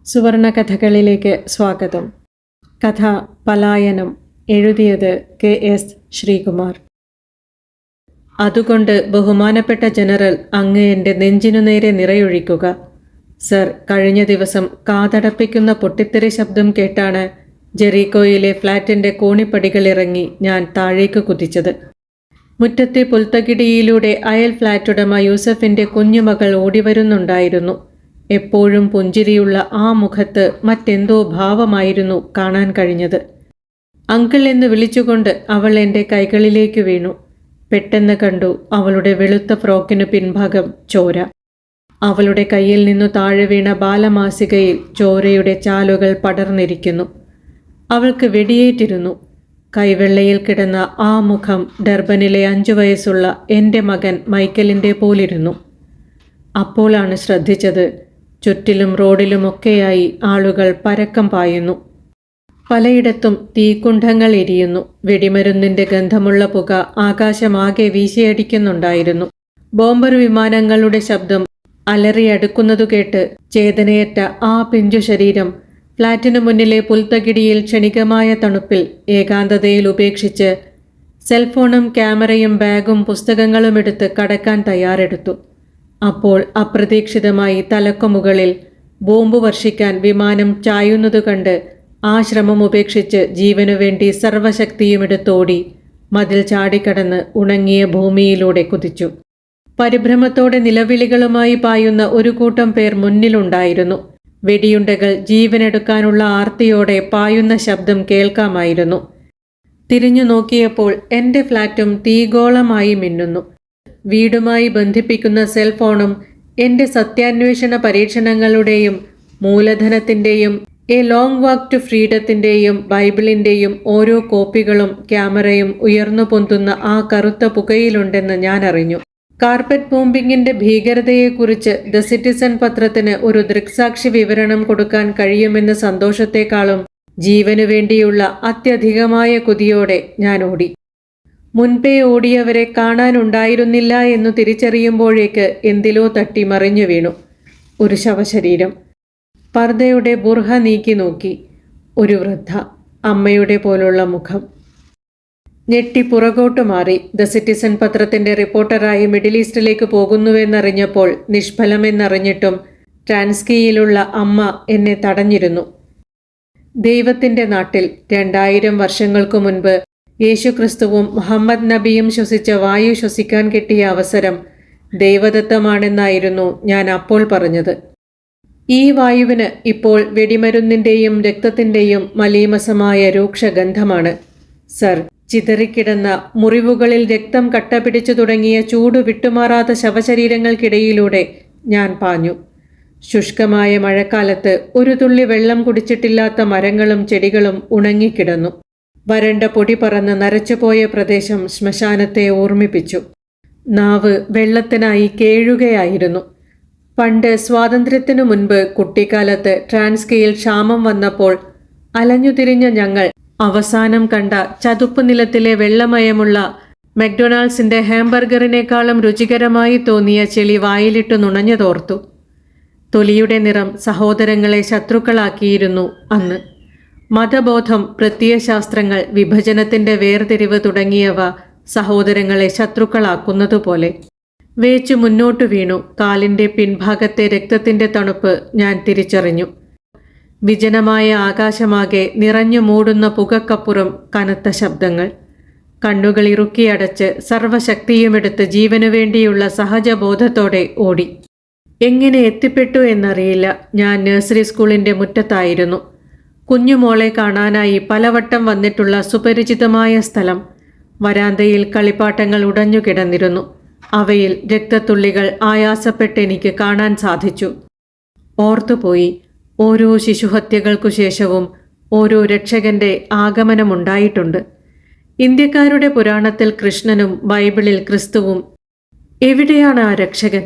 സുവർണ കഥകളിലേക്ക് സ്വാഗതം. കഥ പലായനം. എഴുതിയത് KS ശ്രീകുമാർ. അതുകൊണ്ട് ബഹുമാനപ്പെട്ട ജനറൽ, അങ്ങ് എൻ്റെ നെഞ്ചിനു നേരെ നിറയൊഴിക്കുക. സർ, കഴിഞ്ഞ ദിവസം കാതടപ്പിക്കുന്ന പൊട്ടിത്തെറി ശബ്ദം കേട്ടാണ് ജെറീക്കോയിലെ ഫ്ലാറ്റിൻ്റെ കോണിപ്പടികളിറങ്ങി ഞാൻ താഴേക്ക് കുതിച്ചത്. മുറ്റത്തെ പുൽത്തകിടിയിലൂടെ അയൽ ഫ്ലാറ്റുടമ യൂസഫിൻ്റെ കുഞ്ഞുമകൾ ഓടിവരുന്നുണ്ടായിരുന്നു. എപ്പോഴും പുഞ്ചിരിയുള്ള ആ മുഖത്ത് മറ്റെന്തോ ഭാവമായിരുന്നു കാണാൻ കഴിഞ്ഞത്. അങ്കിൾ എന്ന് വിളിച്ചുകൊണ്ട് അവൾ എൻ്റെ കൈകളിലേക്ക് വീണു. പെട്ടെന്ന് കണ്ടു അവളുടെ വെളുത്ത ഫ്രോക്കിനു പിൻഭാഗം ചോര. അവളുടെ കയ്യിൽ നിന്നു താഴെ വീണ ബാലമാസികയിൽ ചോരയുടെ ചാലുകൾ പടർന്നിരിക്കുന്നു. അവൾക്ക് വെടിയേറ്റിരുന്നു. കൈവെള്ളയിൽ കിടന്ന ആ മുഖം ഡർബനിലെ 5 വയസ്സുള്ള എൻ്റെ മകൻ മൈക്കലിൻ്റെ പോലിരുന്നു. അപ്പോഴാണ് ശ്രദ്ധിച്ചത്, ചുറ്റിലും റോഡിലുമൊക്കെയായി ആളുകൾ പരക്കം പായുന്നു. പലയിടത്തും തീക്കുണ്ഡങ്ങൾ എരിയുന്നു. വെടിമരുന്നിൻ്റെ ഗന്ധമുള്ള പുക ആകാശമാകെ വീശിയടിക്കുന്നുണ്ടായിരുന്നു. ബോംബർ വിമാനങ്ങളുടെ ശബ്ദം അലറിയടുക്കുന്നതു കേട്ട് ചേതനയേറ്റ ആ പിഞ്ചു ശരീരം ഫ്ലാറ്റിനു മുന്നിലെ പുൽത്തകിടിയിൽ ക്ഷണികമായ തണുപ്പിൽ ഏകാന്തതയിൽ ഉപേക്ഷിച്ച് സെൽഫോണും ക്യാമറയും ബാഗും പുസ്തകങ്ങളുമെടുത്ത് കടക്കാൻ തയ്യാറെടുത്തു. അപ്പോൾ അപ്രതീക്ഷിതമായി തലക്കുമുകളിൽ ബോംബ് വർഷിക്കാൻ വിമാനം ചായുന്നതു കണ്ട് ആ ശ്രമം ഉപേക്ഷിച്ച് ജീവനു വേണ്ടി സർവശക്തിയുമെടുത്തോടി മതിൽ ചാടിക്കടന്ന് ഉണങ്ങിയ ഭൂമിയിലൂടെ കുതിച്ചു. പരിഭ്രമത്തോടെ നിലവിളികളുമായി പായുന്ന ഒരു കൂട്ടം പേർ മുന്നിലുണ്ടായിരുന്നു. വെടിയുണ്ടകൾ ജീവനെടുക്കാനുള്ള ആർത്തിയോടെ പായുന്ന ശബ്ദം കേൾക്കാമായിരുന്നു. തിരിഞ്ഞു നോക്കിയപ്പോൾ എൻ്റെ ഫ്ലാറ്റും തീഗോളമായി മിന്നുന്നു. വീടുമായി ബന്ധിപ്പിക്കുന്ന സെൽഫോണും എൻ്റെ സത്യാന്വേഷണ പരീക്ഷണങ്ങളുടെയും മൂലധനത്തിൻ്റെയും എ ലോങ് വാക്ക് ടു ഫ്രീഡത്തിൻ്റെയും ബൈബിളിൻ്റെയും ഓരോ കോപ്പികളും ക്യാമറയും ഉയർന്നു പൊന്തുന്ന ആ കറുത്ത പുകയിലുണ്ടെന്ന് ഞാൻ അറിഞ്ഞു. കാർപ്പറ്റ് ബോംബിങ്ങിൻ്റെ ഭീകരതയെക്കുറിച്ച് ദ സിറ്റിസൺ പത്രത്തിന് ഒരു ദൃക്സാക്ഷി വിവരണം കൊടുക്കാൻ കഴിയുമെന്ന സന്തോഷത്തെക്കാളും ജീവനു വേണ്ടിയുള്ള അത്യധികമായ കൊതിയോടെ ഞാൻ ഓടി. മുൻപേ ഓടിയവരെ കാണാനുണ്ടായിരുന്നില്ല എന്നു തിരിച്ചറിയുമ്പോഴേക്ക് എന്തിലോ തട്ടി മറിഞ്ഞു വീണു. ഒരു ശവശരീരം. പർദ്ദയുടെ ബുർഹ നീക്കി നോക്കി. ഒരു വൃദ്ധ, അമ്മയുടെ പോലുള്ള മുഖം. ഞെട്ടി പുറകോട്ട് മാറി. ദ സിറ്റിസൺ പത്രത്തിൻ്റെ റിപ്പോർട്ടറായി മിഡിൽ ഈസ്റ്റിലേക്ക് പോകുന്നുവെന്നറിഞ്ഞപ്പോൾ നിഷ്ഫലമെന്നറിഞ്ഞിട്ടും ട്രാൻസ്കീയിലുള്ള അമ്മ എന്നെ തടഞ്ഞിരുന്നു. ദൈവത്തിൻ്റെ നാട്ടിൽ 2000 വർഷങ്ങൾക്കു മുൻപ് യേശുക്രിസ്തുവും മുഹമ്മദ് നബിയും ശ്വസിച്ച വായു ശ്വസിക്കാൻ കിട്ടിയ അവസരം ദൈവദത്തമാണെന്നായിരുന്നു ഞാൻ അപ്പോൾ പറഞ്ഞത്. ഈ വായുവിന് ഇപ്പോൾ വെടിമരുന്നിൻ്റെയും രക്തത്തിൻ്റെയും മലീമസമായ രൂക്ഷഗന്ധമാണ്. സർ, ചിതറിക്കിടന്ന മുറിവുകളിൽ രക്തം കട്ടപിടിച്ചു തുടങ്ങിയ ചൂട് വിട്ടുമാറാത്ത ശവശരീരങ്ങൾക്കിടയിലൂടെ ഞാൻ പാഞ്ഞു. ശുഷ്കമായ മഴക്കാലത്ത് ഒരു തുള്ളി വെള്ളം കുടിച്ചിട്ടില്ലാത്ത മരങ്ങളും ചെടികളും ഉണങ്ങിക്കിടന്നു. വരണ്ട പൊടി പറന്ന് നരച്ചുപോയ പ്രദേശം ശ്മശാനത്തെ ഓർമ്മിപ്പിച്ചു. നാവ് വെള്ളത്തിനായി കേഴുകയായിരുന്നു. പണ്ട് സ്വാതന്ത്ര്യത്തിനു മുൻപ് കുട്ടിക്കാലത്ത് ട്രാൻസ്കീയിൽ ക്ഷാമം വന്നപ്പോൾ അലഞ്ഞുതിരിഞ്ഞ ഞങ്ങൾ അവസാനം കണ്ട ചതുപ്പ് നിലത്തിലെ വെള്ളമയമുള്ള മക്ഡൊണാൾഡ്സിൻ്റെ ഹാംബർഗറിനേക്കാളും രുചികരമായി തോന്നിയ ചെളി വായിലിട്ടു നുണഞ്ഞതോർത്തു. തൊലിയുടെ നിറം സഹോദരങ്ങളെ ശത്രുക്കളാക്കിയിരുന്നു അന്ന്. മതബോധം, പ്രത്യയശാസ്ത്രങ്ങൾ, വിഭജനത്തിൻ്റെ വേർതിരിവ് തുടങ്ങിയവ സഹോദരങ്ങളെ ശത്രുക്കളാക്കുന്നതുപോലെ. വേച്ചു മുന്നോട്ടു വീണു. കാലിൻ്റെ പിൻഭാഗത്തെ രക്തത്തിൻ്റെ തണുപ്പ് ഞാൻ തിരിച്ചറിഞ്ഞു. വിജനമായ ആകാശമാകെ നിറഞ്ഞു മൂടുന്ന പുകക്കപ്പുറം കനത്ത ശബ്ദങ്ങൾ. കണ്ണുകൾ ഇറുക്കിയടച്ച് സർവശക്തിയുമെടുത്ത് ജീവനു വേണ്ടിയുള്ള സഹജബോധത്തോടെ ഓടി. എങ്ങനെ എത്തിപ്പെട്ടു എന്നറിയില്ല. ഞാൻ നഴ്സറി സ്കൂളിൻ്റെ മുറ്റത്തായിരുന്നു. കുഞ്ഞുമോളെ കാണാനായി പലവട്ടം വന്നിട്ടുള്ള സുപരിചിതമായ സ്ഥലം. വരാന്തയിൽ കളിപ്പാട്ടങ്ങൾ ഉടഞ്ഞു കിടന്നിരുന്നു. അവയിൽ രക്തത്തുള്ളികൾ ആയാസപ്പെട്ട് എനിക്ക് കാണാൻ സാധിച്ചു. ഓർത്തുപോയി, ഓരോ ശിശുഹത്യകൾക്കു ശേഷവും ഓരോ രക്ഷകന്റെ ആഗമനമുണ്ടായിട്ടുണ്ട്. ഇന്ത്യക്കാരുടെ പുരാണത്തിൽ കൃഷ്ണനും ബൈബിളിൽ ക്രിസ്തുവും. എവിടെയാണ് ആ രക്ഷകൻ?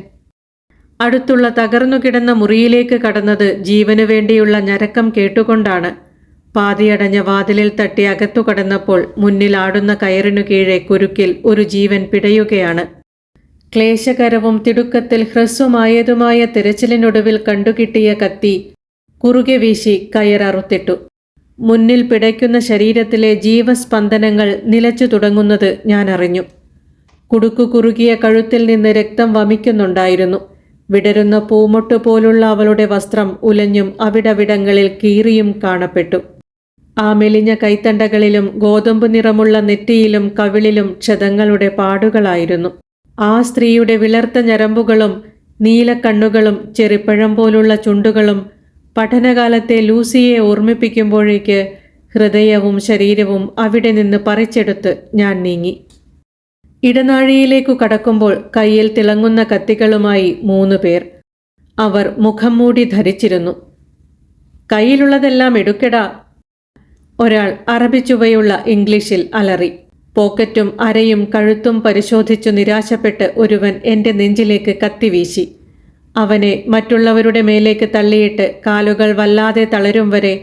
അടുത്തുള്ള തകർന്നു കിടന്ന മുറിയിലേക്ക് കടന്നത് ജീവനു വേണ്ടിയുള്ള ഞരക്കം കേട്ടുകൊണ്ടാണ്. പാതിയടഞ്ഞ വാതിലിൽ തട്ടി അകത്തു കടന്നപ്പോൾ മുന്നിൽ ആടുന്ന കയറിനു കീഴെ കുരുക്കിൽ ഒരു ജീവൻ പിടയുകയാണ്. ക്ലേശകരവും തിടുക്കത്തിൽ ഹ്രസ്വമായതുമായ തിരച്ചിലിനൊടുവിൽ കണ്ടുകിട്ടിയ കത്തി കുറുകെ വീശി കയററുത്തിട്ടു. മുന്നിൽ പിടയ്ക്കുന്ന ശരീരത്തിലെ ജീവസ്പന്ദനങ്ങൾ നിലച്ചു തുടങ്ങുന്നത് ഞാൻ അറിഞ്ഞു. കുടുക്കു കുറുകിയ കഴുത്തിൽ നിന്ന് രക്തം വമിക്കുന്നുണ്ടായിരുന്നു. വിടരുന്ന പൂമൊട്ട് പോലുള്ള അവളുടെ വസ്ത്രം ഉലഞ്ഞും അവിടവിടങ്ങളിൽ കീറിയും കാണപ്പെട്ടു. ആ മെലിഞ്ഞ കൈത്തണ്ടകളിലും ഗോതമ്പ് നിറമുള്ള നെറ്റിയിലും കവിളിലും ക്ഷതങ്ങളുടെ പാടുകളായിരുന്നു. ആ സ്ത്രീയുടെ വിളർത്ത ഞരമ്പുകളും നീലക്കണ്ണുകളും ചെറിപ്പഴം പോലുള്ള ചുണ്ടുകളും പഠനകാലത്തെ ലൂസിയെ ഓർമ്മിപ്പിക്കുമ്പോഴേക്ക് ഹൃദയവും ശരീരവും അവിടെ നിന്ന് പറിച്ചെടുത്ത് ഞാൻ നീങ്ങി. ഇടനാഴിയിലേക്കു കടക്കുമ്പോൾ കയ്യിൽ തിളങ്ങുന്ന കത്തികളുമായി 3 പേർ. അവർ മുഖം മൂടി ധരിച്ചിരുന്നു. കയ്യിലുള്ളതെല്ലാം എടുക്കടാ, ഒരാൾ അറബി ചുവയുള്ള ഇംഗ്ലീഷിൽ അലറി. പോക്കറ്റും അരയും കഴുത്തും പരിശോധിച്ചു നിരാശപ്പെട്ട് ഒരുവൻ എൻ്റെ നെഞ്ചിലേക്ക് കത്തിവീശി. അവനെ മറ്റുള്ളവരുടെ മേലേക്ക് തള്ളിയിട്ട് കാലുകൾ വല്ലാതെ തളരും വരെ,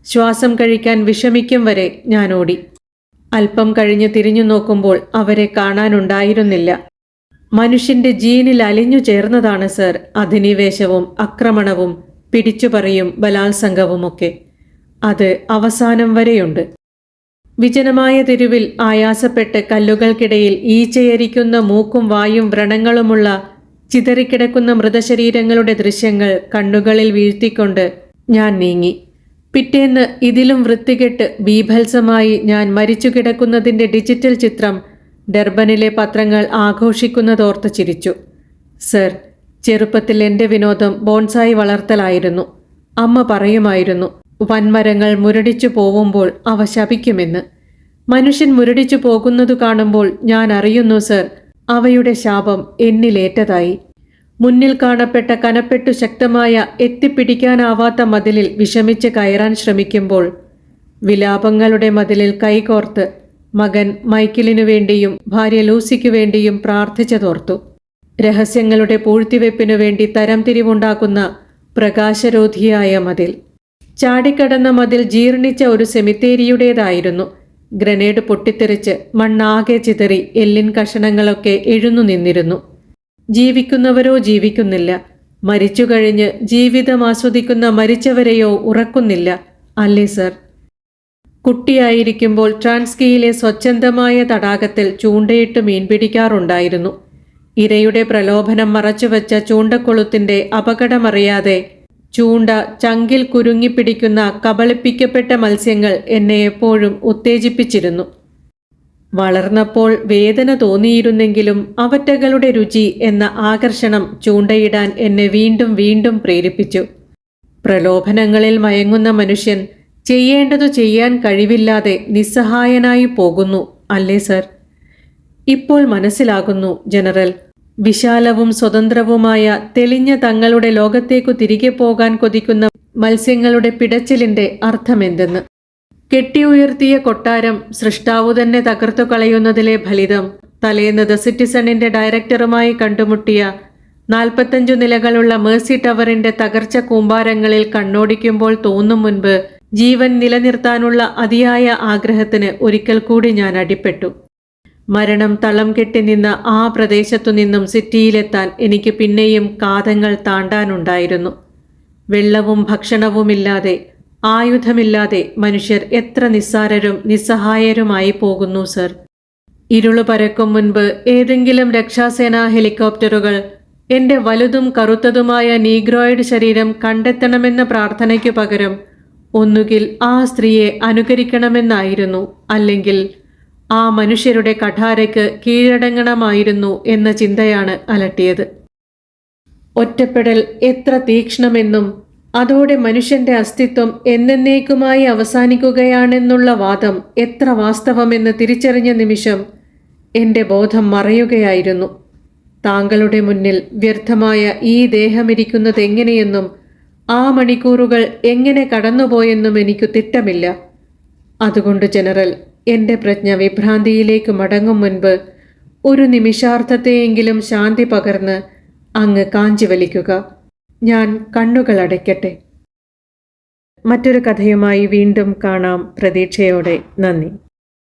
ശ്വാസം കഴിക്കാൻ വിഷമിക്കും വരെ ഞാൻ ഓടി. അല്പം കഴിഞ്ഞ് തിരിഞ്ഞു നോക്കുമ്പോൾ അവരെ കാണാനുണ്ടായിരുന്നില്ല. മനുഷ്യന്റെ ജീനിൽ അലിഞ്ഞു ചേർന്നതാണ് സർ അധിനിവേശവും അക്രമണവും പിടിച്ചുപറിയും ബലാത്സംഗവുമൊക്കെ. അത് അവസാനം വരെയുണ്ട്. വിജനമായ തെരുവിൽ ആയാസപ്പെട്ട് കല്ലുകൾക്കിടയിൽ ഈച്ചയരിക്കുന്ന മൂക്കും വായും വ്രണങ്ങളുമുള്ള ചിതറിക്കിടക്കുന്ന മൃതശരീരങ്ങളുടെ ദൃശ്യങ്ങൾ കണ്ണുകളിൽ വീഴ്ത്തിക്കൊണ്ട് ഞാൻ നീങ്ങി. പിറ്റേന്ന് ഇതിലും വൃത്തികെട്ട് ബീഭത്സമായി ഞാൻ മരിച്ചു കിടക്കുന്നതിൻ്റെ ഡിജിറ്റൽ ചിത്രം ഡർബനിലെ പത്രങ്ങൾ ആഘോഷിക്കുന്നതോർത്ത് ചിരിച്ചു. സർ, ചെറുപ്പത്തിൽ എൻ്റെ വിനോദം ബോൺസായി വളർത്തലായിരുന്നു. അമ്മ പറയുമായിരുന്നു, വൻമരങ്ങൾ മുരടിച്ചു പോവുമ്പോൾ അവ ശപിക്കുമെന്ന്. മനുഷ്യൻ മുരടിച്ചു പോകുന്നതു കാണുമ്പോൾ ഞാൻ അറിയുന്നു സർ, അവയുടെ ശാപം എന്നിലേറ്റതായി. മുന്നിൽ കാണപ്പെട്ട കനപ്പെട്ടു ശക്തമായ എത്തിപ്പിടിക്കാനാവാത്ത മതിലിൽ വിഷമിച്ച് കയറാൻ ശ്രമിക്കുമ്പോൾ വിലാപങ്ങളുടെ മതിലിൽ കൈകോർത്ത് മകൻ മൈക്കിളിനു വേണ്ടിയും ഭാര്യ ലൂസിക്കു വേണ്ടിയും പ്രാർത്ഥിച്ചതോർത്തു. രഹസ്യങ്ങളുടെ പൂഴ്ത്തിവെപ്പിനു വേണ്ടി തരംതിരിവുണ്ടാക്കുന്ന പ്രകാശരോധിയായ മതിൽ. ചാടിക്കടന്ന മതിൽ ജീർണിച്ച ഒരു സെമിത്തേരിയുടേതായിരുന്നു. ഗ്രനേഡ് പൊട്ടിത്തെറിച്ച് മണ്ണാകെ ചിതറി എല്ലിൻ കഷണങ്ങളൊക്കെ എഴുന്നു നിന്നിരുന്നു. ജീവിക്കുന്നവരോ ജീവിക്കുന്നില്ല, മരിച്ചു കഴിഞ്ഞ് ജീവിതം ആസ്വദിക്കുന്ന മരിച്ചവരെയോ ഉറക്കുന്നില്ല, അല്ലേ സർ? കുട്ടിയായിരിക്കുമ്പോൾ ട്രാൻസ്കിയിലെ സ്വച്ഛന്തമായ തടാകത്തിൽ ചൂണ്ടയിട്ട് മീൻ പിടിക്കാറുണ്ടായിരുന്നു. ഇരയുടെ പ്രലോഭനം മറച്ചുവെച്ച ചൂണ്ടക്കൊളുത്തിൻ്റെ അപകടമറിയാതെ ചൂണ്ട ചങ്കിൽ കുരുങ്ങിപ്പിടിക്കുന്ന കബളിപ്പിക്കപ്പെട്ട മത്സ്യങ്ങൾ എന്നെ എപ്പോഴും ഉത്തേജിപ്പിച്ചിരുന്നു. വളർന്നപ്പോൾ വേദന തോന്നിയിരുന്നെങ്കിലും അവറ്റകളുടെ രുചി എന്ന ആകർഷണം ചൂണ്ടയിടാൻ എന്നെ വീണ്ടും വീണ്ടും പ്രേരിപ്പിച്ചു. പ്രലോഭനങ്ങളിൽ മയങ്ങുന്ന മനുഷ്യൻ ചെയ്യേണ്ടതു ചെയ്യാൻ കഴിവില്ലാതെ നിസ്സഹായനായി പോകുന്നു, അല്ലേ സർ? ഇപ്പോൾ മനസ്സിലാകുന്നു ജനറൽ, വിശാലവും സ്വതന്ത്രവുമായ തെളിഞ്ഞ തങ്ങളുടെ ലോകത്തേക്കു തിരികെ പോകാൻ കൊതിക്കുന്ന മത്സ്യങ്ങളുടെ പിടച്ചിലിൻ്റെ അർത്ഥമെന്തെന്ന്. കെട്ടിയുയർത്തിയ കൊട്ടാരം സൃഷ്ടാവു തന്നെ തകർത്തു കളയുന്നതിലെ ഫലിതം തലേന്ന് ദ സിറ്റിസണിന്റെ ഡയറക്ടറുമായി കണ്ടുമുട്ടിയ 45 നിലകളുള്ള മേഴ്സി ടവറിന്റെ തകർച്ച കൂമ്പാരങ്ങളിൽ കണ്ണോടിക്കുമ്പോൾ തോന്നും മുൻപ് ജീവൻ നിലനിർത്താനുള്ള അതിയായ ആഗ്രഹത്തിന് ഒരിക്കൽ കൂടി ഞാൻ അടിപ്പെട്ടു. മരണം തളം കെട്ടി നിന്ന ആ പ്രദേശത്തു നിന്നും സിറ്റിയിലെത്താൻ എനിക്ക് പിന്നെയും കാതങ്ങൾ താണ്ടാനുണ്ടായിരുന്നു. വെള്ളവും ഭക്ഷണവുമില്ലാതെ, ആയുധമില്ലാതെ മനുഷ്യർ എത്ര നിസ്സാരരും നിസ്സഹായരുമായി പോകുന്നു സർ. ഇരുളു പരക്കും മുൻപ് ഏതെങ്കിലും രക്ഷാസേനാ ഹെലികോപ്റ്ററുകൾ എൻ്റെ വലുതും കറുത്തതുമായ നീഗ്രോയിഡ് ശരീരം കണ്ടെത്തണമെന്ന പ്രാർത്ഥനയ്ക്കു പകരം ഒന്നുകിൽ ആ സ്ത്രീയെ അനുകരിക്കണമെന്നായിരുന്നു, അല്ലെങ്കിൽ ആ മനുഷ്യരുടെ കഠാരയ്ക്ക് കീഴടങ്ങണമായിരുന്നു എന്ന ചിന്തയാണ് അലട്ടിയത്. ഒറ്റപ്പെടൽ എത്ര തീക്ഷ്ണമെന്നും അതോടെ മനുഷ്യന്റെ അസ്തിത്വം എന്നേക്കുമായി അവസാനിക്കുകയാണെന്നുള്ള വാദം എത്ര വാസ്തവമെന്ന് തിരിച്ചറിഞ്ഞ നിമിഷം എൻ്റെ ബോധം മറയുകയായിരുന്നു. താങ്കളുടെ മുന്നിൽ വ്യർത്ഥമായ ഈ ദേഹമിരിക്കുന്നത് എങ്ങനെയെന്നും ആ മണിക്കൂറുകൾ എങ്ങനെ കടന്നുപോയെന്നും എനിക്കു തിട്ടമില്ല. അതുകൊണ്ട് ജനറൽ, എൻ്റെ പ്രജ്ഞ വിഭ്രാന്തിയിലേക്ക് മടങ്ങും മുൻപ് ഒരു നിമിഷാർത്ഥത്തെയെങ്കിലും ശാന്തി പകർന്ന് അങ്ങ് കാഞ്ചി വലിക്കുക. ഞാൻ കണ്ണുകൾ അടയ്ക്കട്ടെ. മറ്റൊരു കഥയുമായി വീണ്ടും കാണാം പ്രതീക്ഷയോടെ. നന്ദി.